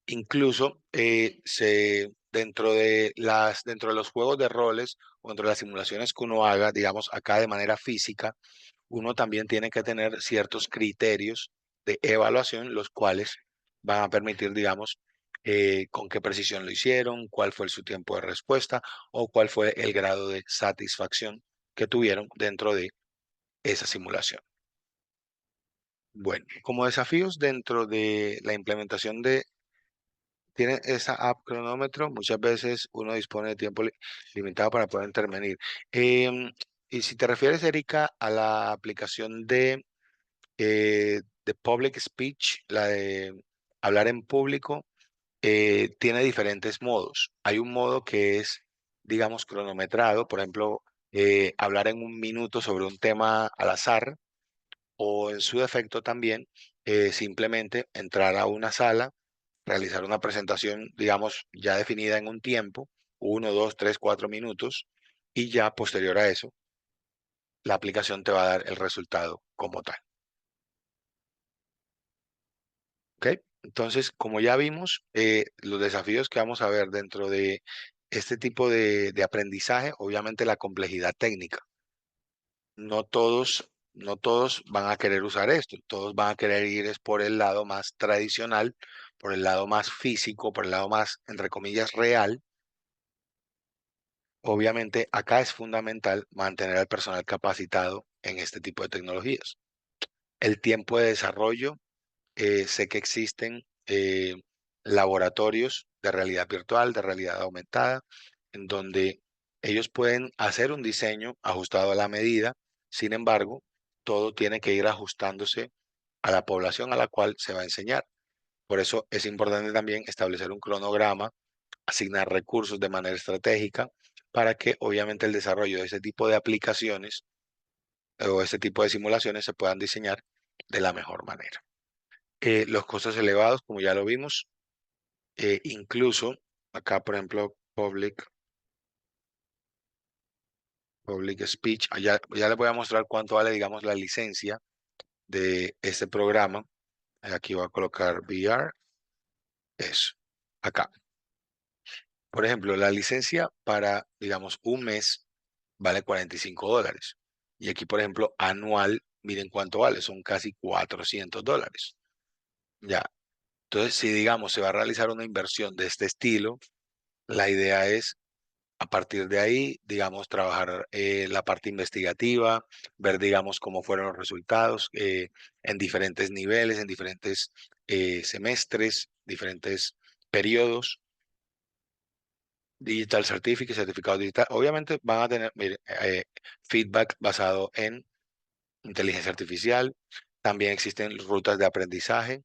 A: Incluso dentro de los juegos de roles o dentro de las simulaciones que uno haga, digamos, acá de manera física, uno también tiene que tener ciertos criterios de evaluación, los cuales van a permitir, digamos, con qué precisión lo hicieron, cuál fue su tiempo de respuesta o cuál fue el grado de satisfacción que tuvieron dentro de esa simulación. Bueno, como desafíos dentro de la implementación tiene esa app cronómetro, muchas veces uno dispone de tiempo limitado para poder intervenir. Y si te refieres, Erika, a la aplicación de Public Speech, la de hablar en público, tiene diferentes modos. Hay un modo que es, digamos, cronometrado, por ejemplo, hablar en un minuto sobre un tema al azar, o en su defecto también, simplemente entrar a una sala, realizar una presentación, digamos, ya definida en un tiempo, 1, 2, 3, 4 minutos, y ya posterior a eso, la aplicación te va a dar el resultado como tal. ¿Ok? Entonces, como ya vimos, los desafíos que vamos a ver dentro de este tipo de aprendizaje, obviamente la complejidad técnica. No todos van a querer usar esto, todos van a querer ir es por el lado más tradicional, por el lado más físico, por el lado más, entre comillas, real. Obviamente, acá es fundamental mantener al personal capacitado en este tipo de tecnologías. El tiempo de desarrollo, sé que existen laboratorios de realidad virtual, de realidad aumentada, en donde ellos pueden hacer un diseño ajustado a la medida. Sin embargo, todo tiene que ir ajustándose a la población a la cual se va a enseñar. Por eso es importante también establecer un cronograma, asignar recursos de manera estratégica para que obviamente el desarrollo de ese tipo de aplicaciones o ese tipo de simulaciones se puedan diseñar de la mejor manera. Los costos elevados, como ya lo vimos, incluso acá, por ejemplo, public speech, ya les voy a mostrar cuánto vale, digamos, la licencia de este programa. Aquí voy a colocar VR, eso, acá. Por ejemplo, la licencia para, digamos, un mes vale $45. Y aquí, por ejemplo, anual, miren cuánto vale, son casi $400. Ya. Entonces, si digamos se va a realizar una inversión de este estilo, la idea es a partir de ahí, digamos, trabajar la parte investigativa, ver, digamos, cómo fueron los resultados en diferentes niveles, en diferentes semestres, diferentes periodos. Digital Certificate, certificado digital. Obviamente van a tener mire, feedback basado en inteligencia artificial. También existen rutas de aprendizaje.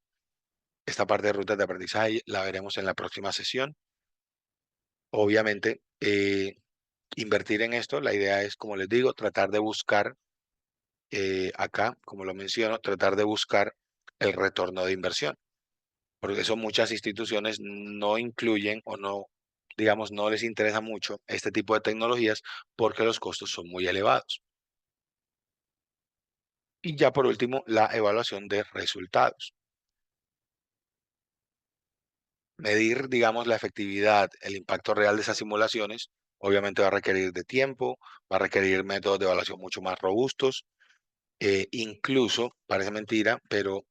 A: Esta parte de rutas de aprendizaje la veremos en la próxima sesión. Obviamente, invertir en esto, la idea es, como les digo, tratar de buscar acá, como lo menciono, tratar de buscar el retorno de inversión. Porque eso muchas instituciones no incluyen o no, digamos, no les interesa mucho este tipo de tecnologías porque los costos son muy elevados. Y ya por último, la evaluación de resultados. Medir, digamos, la efectividad, el impacto real de esas simulaciones, obviamente va a requerir de tiempo, va a requerir métodos de evaluación mucho más robustos. Incluso, parece mentira, pero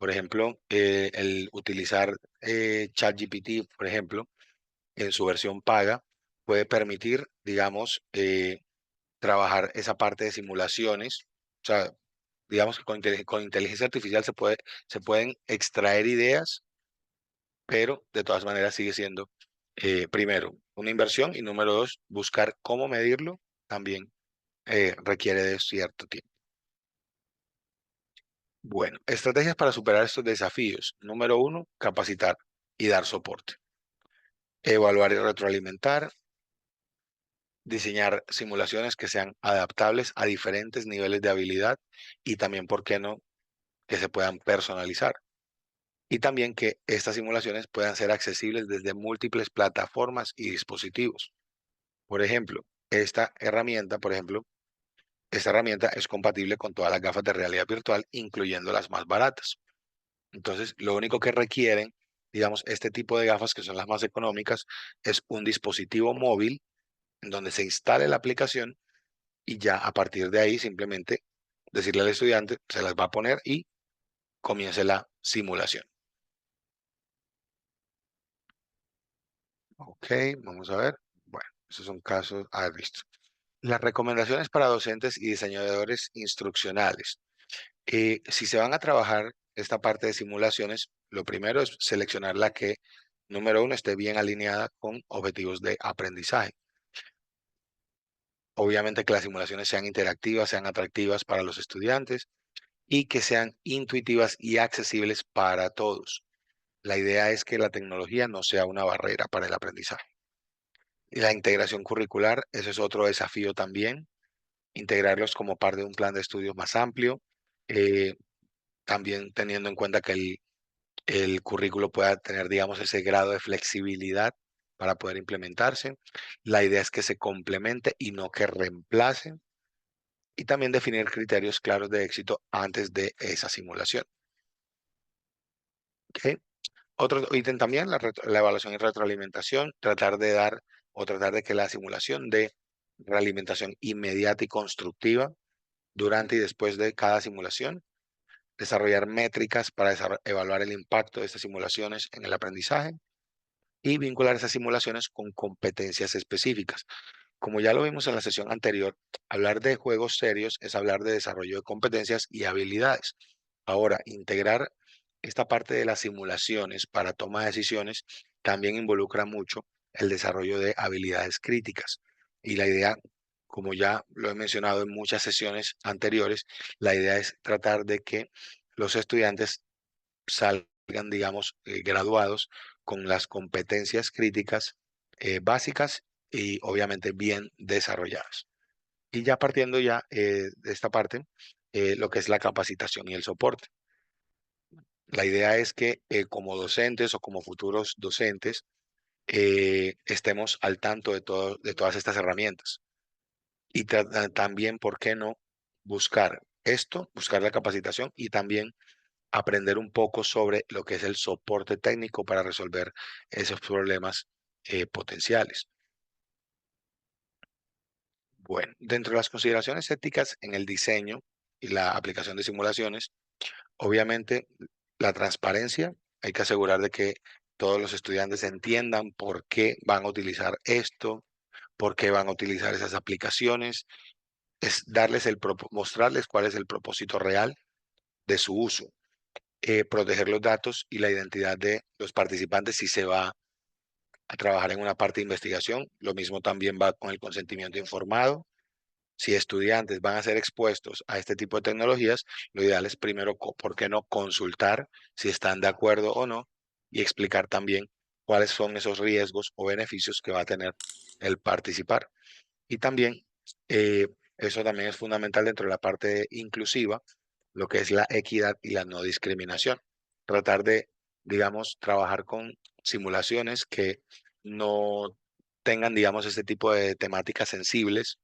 A: Por ejemplo, el utilizar ChatGPT, por ejemplo, en su versión paga, puede permitir, digamos, trabajar esa parte de simulaciones. O sea, digamos que con inteligencia artificial se pueden extraer ideas, pero de todas maneras sigue siendo, primero, una inversión y número dos, buscar cómo medirlo también requiere de cierto tiempo. Bueno, estrategias para superar estos desafíos. Número uno, capacitar y dar soporte. Evaluar y retroalimentar. Diseñar simulaciones que sean adaptables a diferentes niveles de habilidad y también, ¿por qué no?, que se puedan personalizar. Y también que estas simulaciones puedan ser accesibles desde múltiples plataformas y dispositivos. Por ejemplo, esta herramienta es compatible con todas las gafas de realidad virtual, incluyendo las más baratas. Entonces, lo único que requieren, digamos, este tipo de gafas, que son las más económicas, es un dispositivo móvil en donde se instale la aplicación y ya a partir de ahí simplemente decirle al estudiante, se las va a poner y comience la simulación. Ok, vamos a ver. Bueno, esos son casos a ver visto. Las recomendaciones para docentes y diseñadores instruccionales. Si se van a trabajar esta parte de simulaciones, lo primero es seleccionar la que, número uno, esté bien alineada con objetivos de aprendizaje. Obviamente que las simulaciones sean interactivas, sean atractivas para los estudiantes y que sean intuitivas y accesibles para todos. La idea es que la tecnología no sea una barrera para el aprendizaje. Y la integración curricular, ese es otro desafío también, integrarlos como parte de un plan de estudios más amplio, eh, también teniendo en cuenta que el currículo pueda tener, digamos, ese grado de flexibilidad para poder implementarse. La idea es que se complemente y no que reemplace. Y también definir criterios claros de éxito antes de esa simulación. ¿Ok? Otro ítem también, la evaluación y retroalimentación, tratar de que la simulación dé realimentación inmediata y constructiva durante y después de cada simulación, desarrollar métricas para evaluar el impacto de estas simulaciones en el aprendizaje y vincular esas simulaciones con competencias específicas. Como ya lo vimos en la sesión anterior, hablar de juegos serios es hablar de desarrollo de competencias y habilidades. Ahora, integrar esta parte de las simulaciones para toma de decisiones también involucra mucho el desarrollo de habilidades críticas. Y la idea, como ya lo he mencionado en muchas sesiones anteriores, la idea es tratar de que los estudiantes salgan, digamos, graduados con las competencias críticas básicas y obviamente bien desarrolladas. Y ya partiendo ya de esta parte, lo que es la capacitación y el soporte. La idea es que como docentes o como futuros docentes estemos al tanto de todas estas herramientas. Y también, ¿por qué no buscar esto, buscar la capacitación y también aprender un poco sobre lo que es el soporte técnico para resolver esos problemas potenciales? Bueno, dentro de las consideraciones éticas en el diseño y la aplicación de simulaciones, obviamente la transparencia, hay que asegurar de que todos los estudiantes entiendan por qué van a utilizar esto, por qué van a utilizar esas aplicaciones, es mostrarles cuál es el propósito real de su uso, proteger los datos y la identidad de los participantes si se va a trabajar en una parte de investigación. Lo mismo también va con el consentimiento informado. Si estudiantes van a ser expuestos a este tipo de tecnologías, lo ideal es primero, ¿por qué no consultar si están de acuerdo o no? Y explicar también cuáles son esos riesgos o beneficios que va a tener el participar. Y también, eso también es fundamental dentro de la parte inclusiva, lo que es la equidad y la no discriminación. Tratar de, digamos, trabajar con simulaciones que no tengan, digamos, este tipo de temáticas sensibles,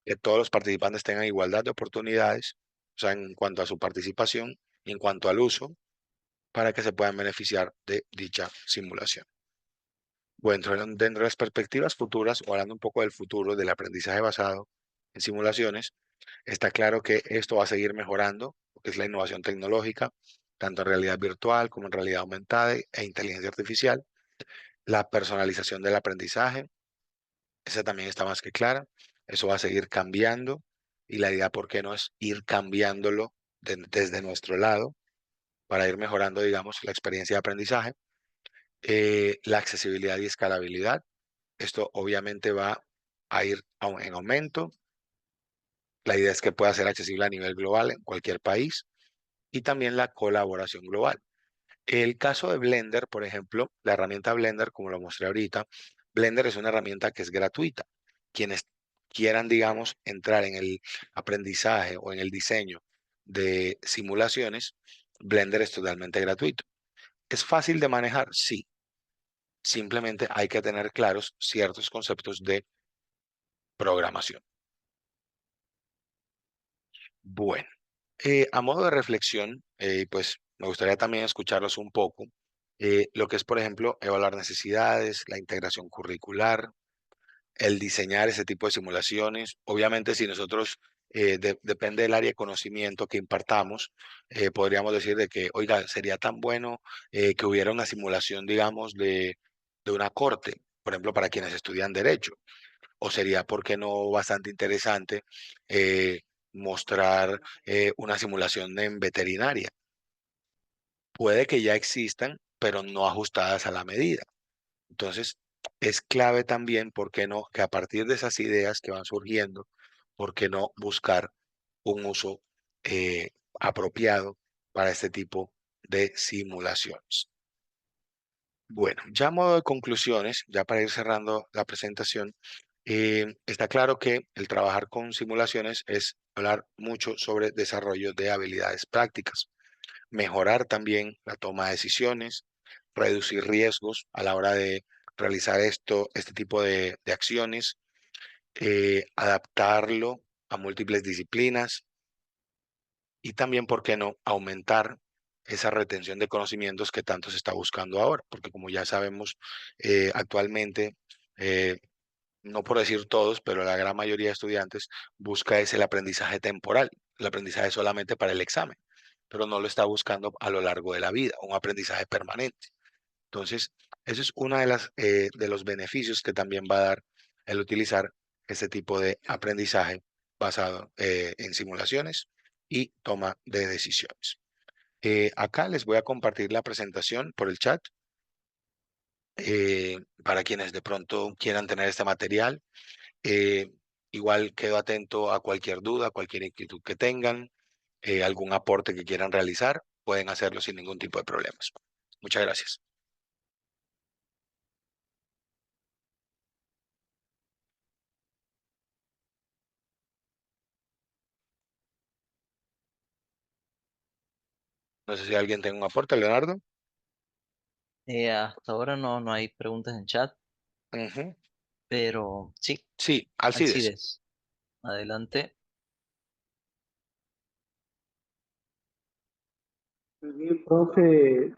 A: que todos los participantes tengan igualdad de oportunidades, o sea, en cuanto a su participación y en cuanto al uso, para que se puedan beneficiar de dicha simulación. Bueno, dentro de las perspectivas futuras, o hablando un poco del futuro del aprendizaje basado en simulaciones, está claro que esto va a seguir mejorando, lo que es la innovación tecnológica, tanto en realidad virtual como en realidad aumentada e inteligencia artificial. La personalización del aprendizaje, esa también está más que clara. Eso va a seguir cambiando y la idea, ¿por qué no?, es ir cambiándolo desde nuestro lado para ir mejorando, digamos, la experiencia de aprendizaje. La accesibilidad y escalabilidad. Esto obviamente va a ir en aumento. La idea es que pueda ser accesible a nivel global en cualquier país y también la colaboración global. El caso de Blender, por ejemplo, la herramienta Blender, como lo mostré ahorita, Blender es una herramienta que es gratuita. Quienes quieran, digamos, entrar en el aprendizaje o en el diseño de simulaciones, Blender es totalmente gratuito. ¿Es fácil de manejar? Sí. Simplemente hay que tener claros ciertos conceptos de programación. Bueno, a modo de reflexión, pues me gustaría también escucharlos un poco. Lo que es, por ejemplo, evaluar necesidades, la integración curricular, el diseñar ese tipo de simulaciones. Obviamente, si nosotros, depende del área de conocimiento que impartamos, podríamos decir de que, oiga, sería tan bueno que hubiera una simulación, digamos, de una corte, por ejemplo, para quienes estudian derecho. O sería, ¿por qué no?, bastante interesante eh, mostrar una simulación en veterinaria. Puede que ya existan, pero no ajustadas a la medida. Entonces, es clave también, ¿por qué no?, que a partir de esas ideas que van surgiendo, ¿por qué no buscar un uso apropiado para este tipo de simulaciones? Bueno, ya a modo de conclusiones, ya para ir cerrando la presentación, está claro que el trabajar con simulaciones es hablar mucho sobre desarrollo de habilidades prácticas, mejorar también la toma de decisiones, reducir riesgos a la hora de realizar este tipo de acciones, adaptarlo a múltiples disciplinas y también, ¿por qué no?, aumentar esa retención de conocimientos que tanto se está buscando ahora, porque como ya sabemos, actualmente, eh, no por decir todos, pero la gran mayoría de estudiantes busca es el aprendizaje temporal, el aprendizaje solamente para el examen, pero no lo está buscando a lo largo de la vida, un aprendizaje permanente. Entonces, eso es una de los beneficios que también va a dar el utilizar este tipo de aprendizaje basado en simulaciones y toma de decisiones. Acá les voy a compartir la presentación por el chat para quienes de pronto quieran tener este material. Eh, Igual quedo atento a cualquier duda, cualquier inquietud que tengan, algún aporte que quieran realizar, pueden hacerlo sin ningún tipo de problemas. Muchas gracias. No sé si alguien tiene un aporte, Leonardo.
E: Hasta ahora no hay preguntas en chat,
A: Ujú.
E: pero sí,
A: Sí, Alcides.
E: Alcides, adelante.
F: Muy bien, profe,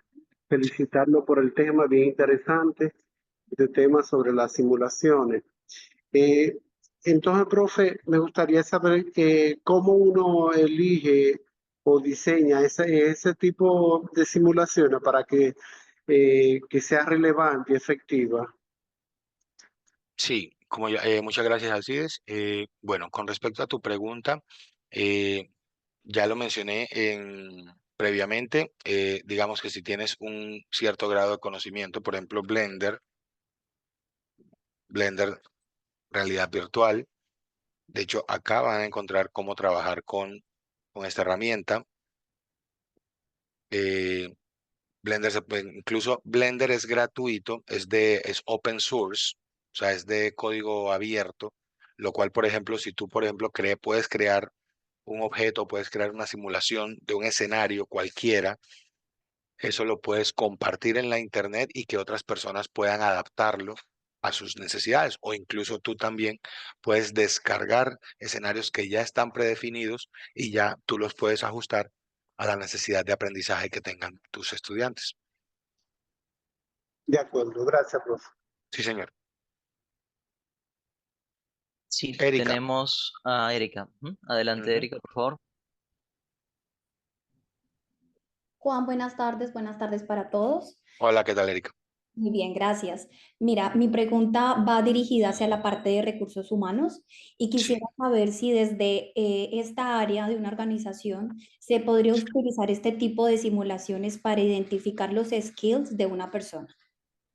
F: felicitarlo por el tema bien interesante, este tema sobre las simulaciones. Eh, entonces, profe, me gustaría saber cómo uno elige o diseña ese tipo de simulaciones para que sea relevante y efectiva.
A: Sí, muchas gracias, Alcides. Bueno, con respecto a tu pregunta, eh, ya lo mencioné previamente. Digamos que si tienes un cierto grado de conocimiento, por ejemplo, Blender, realidad virtual. De hecho, acá van a encontrar cómo trabajar con esta herramienta. Eh, incluso Blender es gratuito, es open source, o sea, es de código abierto, lo cual, por ejemplo, si tú, por ejemplo, puedes crear un objeto, puedes crear una simulación de un escenario cualquiera, eso lo puedes compartir en la internet y que otras personas puedan adaptarlo a sus necesidades. O incluso tú también puedes descargar escenarios que ya están predefinidos y ya tú los puedes ajustar a la necesidad de aprendizaje que tengan tus estudiantes.
F: De acuerdo, gracias, profe.
A: Sí, señor.
E: Sí,
A: Erika.
E: tenemos a Erika. Adelante,
A: Ujú.
E: Erika, por favor.
G: Juan, buenas tardes para todos.
A: Hola, ¿qué tal, Erika?
G: Muy bien, gracias. Mira, mi pregunta va dirigida hacia la parte de recursos humanos y
A: Sí,
G: quisiera saber si desde esta área de una organización se podría utilizar este tipo de simulaciones para identificar los skills de una persona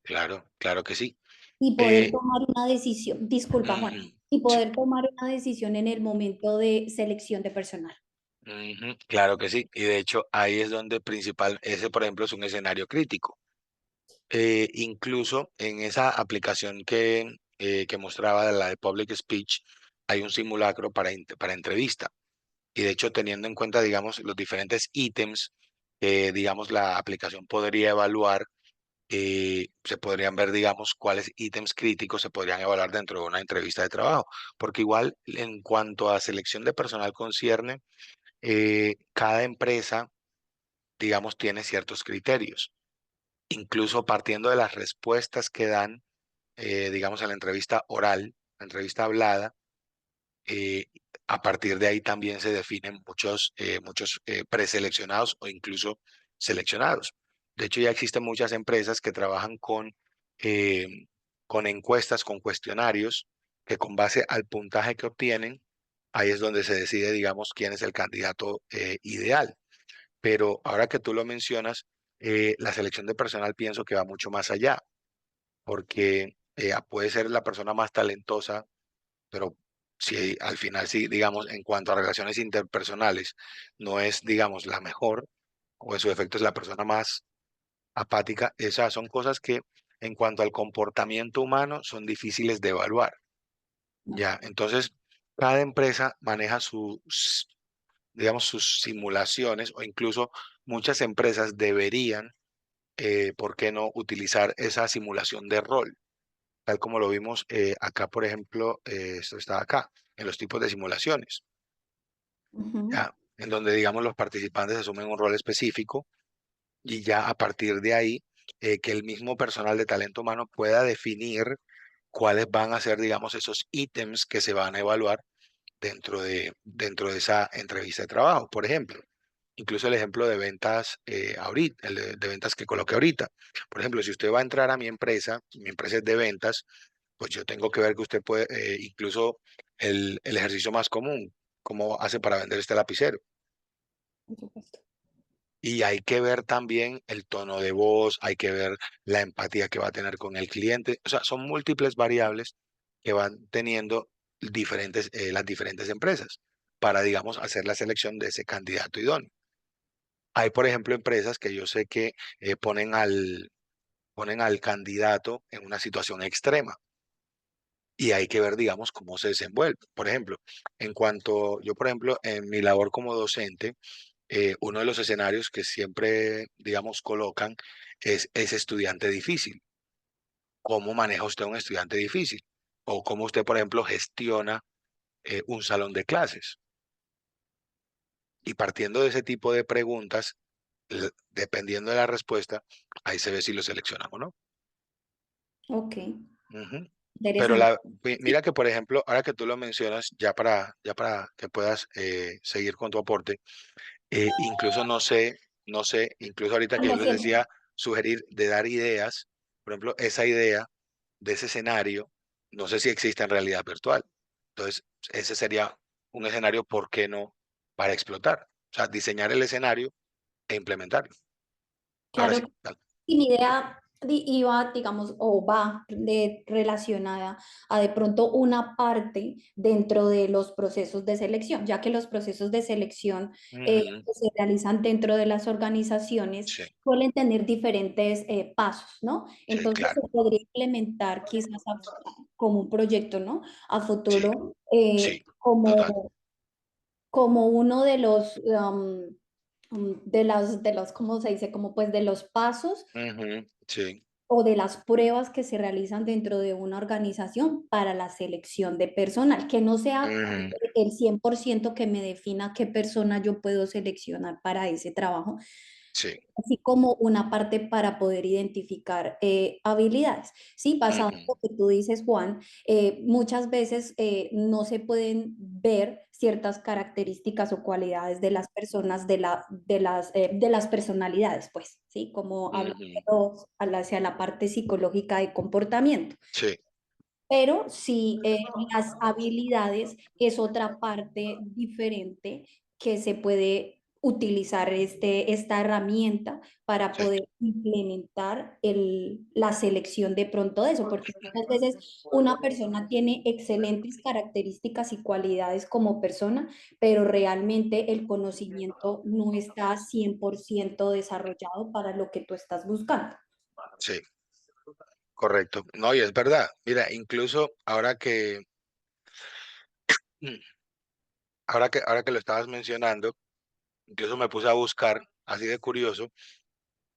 A: claro, claro que sí.
G: y poder
A: Eh,
G: tomar una decisión, disculpa Juan,
A: ujú,
G: y
A: sí,
G: poder tomar una decisión en el momento de selección de personal.
A: claro que sí. Y de hecho, ahí es donde principal, ese por ejemplo es un escenario crítico. Incluso en esa aplicación que mostraba de la de Public Speech, hay un simulacro para entrevista. Y de hecho, teniendo en cuenta, digamos, los diferentes ítems que, digamos, la aplicación podría evaluar, se podrían ver, digamos, cuáles ítems críticos se podrían evaluar dentro de una entrevista de trabajo. Porque igual, en cuanto a selección de personal concierne, cada empresa, digamos, tiene ciertos criterios. Incluso partiendo de las respuestas que dan, digamos, en la entrevista oral, la entrevista hablada, eh, a partir de ahí también se definen muchos preseleccionados o incluso seleccionados. De hecho, ya existen muchas empresas que trabajan eh, con encuestas, con cuestionarios, que con base al puntaje que obtienen, ahí es donde se decide, digamos, quién es el candidato ideal. Pero ahora que tú lo mencionas, la selección de personal pienso que va mucho más allá, porque puede ser la persona más talentosa, pero si al final sí, digamos, en cuanto a relaciones interpersonales, no es, digamos, la mejor, o en su efecto es la persona más apática, esas son cosas que en cuanto al comportamiento humano son difíciles de evaluar, ¿ya? Entonces, cada empresa maneja sus, digamos, sus simulaciones o incluso muchas empresas deberían, ¿por qué no utilizar esa simulación de rol? Tal como lo vimos acá, por ejemplo, esto está acá, en los tipos de simulaciones,
G: Ujú.
A: ¿ya? En donde, digamos, los participantes asumen un rol específico y ya a partir de ahí, que el mismo personal de talento humano pueda definir cuáles van a ser, digamos, esos ítems que se van a evaluar dentro de esa entrevista de trabajo, por ejemplo. Incluso el ejemplo de ventas ahorita, el de ventas que coloqué ahorita. Por ejemplo, si usted va a entrar a mi empresa es de ventas, pues yo tengo que ver que usted puede, incluso el ejercicio más común, cómo hace para vender este lapicero.
G: Por supuesto.
A: Y hay que ver también el tono de voz, hay que ver la empatía que va a tener con el cliente. O sea, son múltiples variables que van teniendo las diferentes empresas para, digamos, hacer la selección de ese candidato idóneo. Hay, por ejemplo, empresas que yo sé que ponen al candidato en una situación extrema y hay que ver, digamos, cómo se desenvuelve. Por ejemplo, yo, por ejemplo, en mi labor como docente, uno de los escenarios que siempre, digamos, colocan es estudiante difícil. ¿Cómo maneja usted a un estudiante difícil? O cómo usted, por ejemplo, gestiona un salón de clases. Y partiendo de ese tipo de preguntas, dependiendo de la respuesta, ahí se ve si lo seleccionan o no.
G: Ok,
A: Ujú. Pero
G: interesante.
A: mira que, por ejemplo, ahora que tú lo mencionas, ya para que puedas seguir con tu aporte, incluso no sé, incluso ahorita que yo les
G: Emociones.
A: decía sugerir de dar ideas, por ejemplo, esa idea de ese escenario, no sé si existe en realidad virtual. Entonces, ese sería un escenario, ¿por qué no? Para explotar. O sea, diseñar el escenario e implementarlo. Ahora
G: Claro,
A: sí, dale.
G: y mi idea iba, digamos, o va relacionada a de pronto una parte dentro de los procesos de selección, ya que los procesos de selección
A: Ujú,
G: que se realizan dentro de las organizaciones
A: sí,
G: suelen tener diferentes pasos, ¿no?
A: sí,
G: Entonces
A: claro.
G: se podría implementar quizás como un proyecto, ¿no? A
A: Sí,
G: futuro,
A: sí, total.
G: como uno de los, ¿cómo se dice? Como pues de los pasos
A: Ujú, sí.
G: o de las pruebas que se realizan dentro de una organización para la selección de personal, que no sea
A: Ujú,
G: el 100% que me defina qué persona yo puedo seleccionar para ese trabajo,
A: Sí.
G: así como una parte para poder identificar habilidades. Sí, basado en lo que tú dices, Juan, muchas veces no se pueden ver ciertas características o cualidades de las personas, de las personalidades, pues, ¿sí? Como hablando hacia la parte psicológica de comportamiento.
A: Sí,
G: Pero sí, las habilidades es otra parte diferente que se puede utilizar esta herramienta para
A: sí,
G: poder implementar la selección de pronto de eso, porque muchas veces una persona tiene excelentes características y cualidades como persona, pero realmente el conocimiento no está 100% desarrollado para lo que tú estás buscando.
A: sí, correcto. No, y es verdad. Mira, incluso ahora que lo estabas mencionando, incluso me puse a buscar, así de curioso,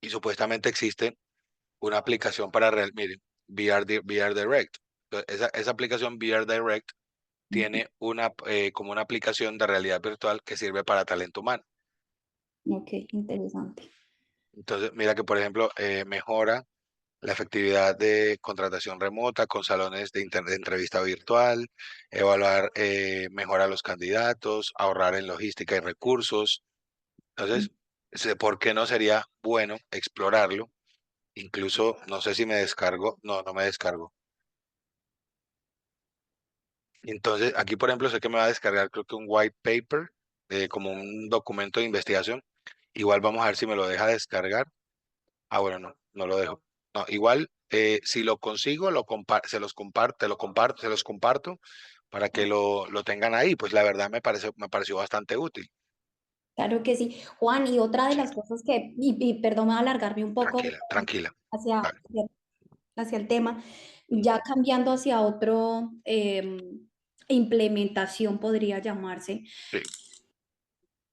A: y supuestamente existe una aplicación para miren, VR Direct. Entonces, esa aplicación VR Direct tiene como una aplicación de realidad virtual que sirve para talento humano.
G: Ok, interesante.
A: Entonces, mira que, por ejemplo, mejora la efectividad de contratación remota con salones de entrevista virtual, evaluar mejor a los candidatos, ahorrar en logística y recursos. Entonces, ¿por qué no sería bueno explorarlo? Incluso, no sé si me descargo. No, no me descargo. Entonces, aquí, por ejemplo, sé que me va a descargar, creo que un white paper, como un documento de investigación. Igual vamos a ver si me lo deja descargar. Ah, bueno, no, no lo dejo. No, igual, si lo consigo, se los comparto para que lo tengan ahí. Pues la verdad me pareció bastante útil.
G: Claro que sí. Juan, y otra de
A: Sí,
G: las cosas y perdón, me voy a alargarme un poco
A: tranquila, tranquila.
G: hacia,
A: Dale.
G: hacia el tema, ya
A: Ujú.
G: cambiando hacia otro, implementación podría llamarse,
A: Sí,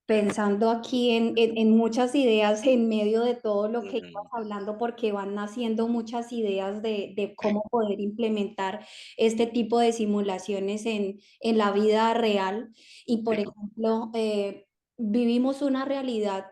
G: pensando aquí en muchas ideas en medio de todo lo que ibas
A: ujú,
G: hablando, porque van naciendo muchas ideas de
A: sí,
G: cómo poder implementar este tipo de simulaciones en la vida real. Y por
A: sí,
G: ejemplo, vivimos una realidad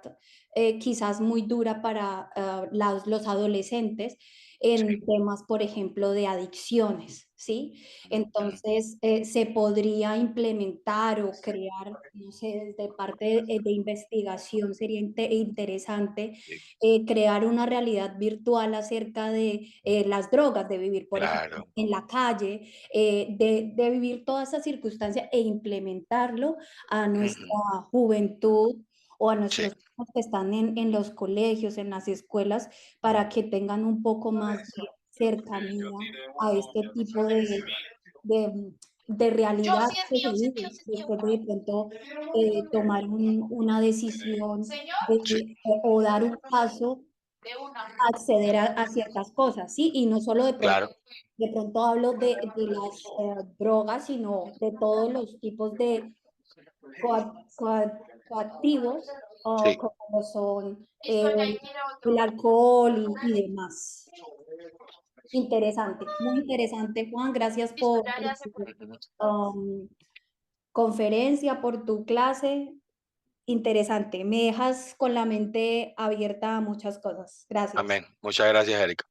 G: quizás muy dura para los adolescentes en
A: sí,
G: temas, por ejemplo, de adicciones, ¿sí?
A: ujú,
G: Entonces, se podría implementar o crear, no sé, desde parte de investigación sería interesante
A: sí,
G: crear una realidad virtual acerca de las drogas, de vivir, por ejemplo,
A: claro.
G: en la calle, de vivir toda esa circunstancia e implementarlo a nuestra
A: Ujú,
G: juventud o a
A: sí,
G: nuestros hijos que están en los colegios, en las escuelas, para que tengan un poco más de cercanía a este tipo de, de realidad que se vive después de pronto tomar una decisión
A: sí,
G: o dar un paso a acceder a ciertas cosas, ¿sí? Y no solo
A: claro.
G: de pronto hablo de las drogas, sino de todos los tipos de coactivos, o
A: Sí.
G: como son el alcohol y demás. Interesante, muy interesante, Juan. Gracias por tu
A: Ujú.
G: um, conferencia, por tu clase. Interesante. Me dejas con la mente abierta a muchas cosas. Gracias.
A: Amén. Muchas gracias, Erika.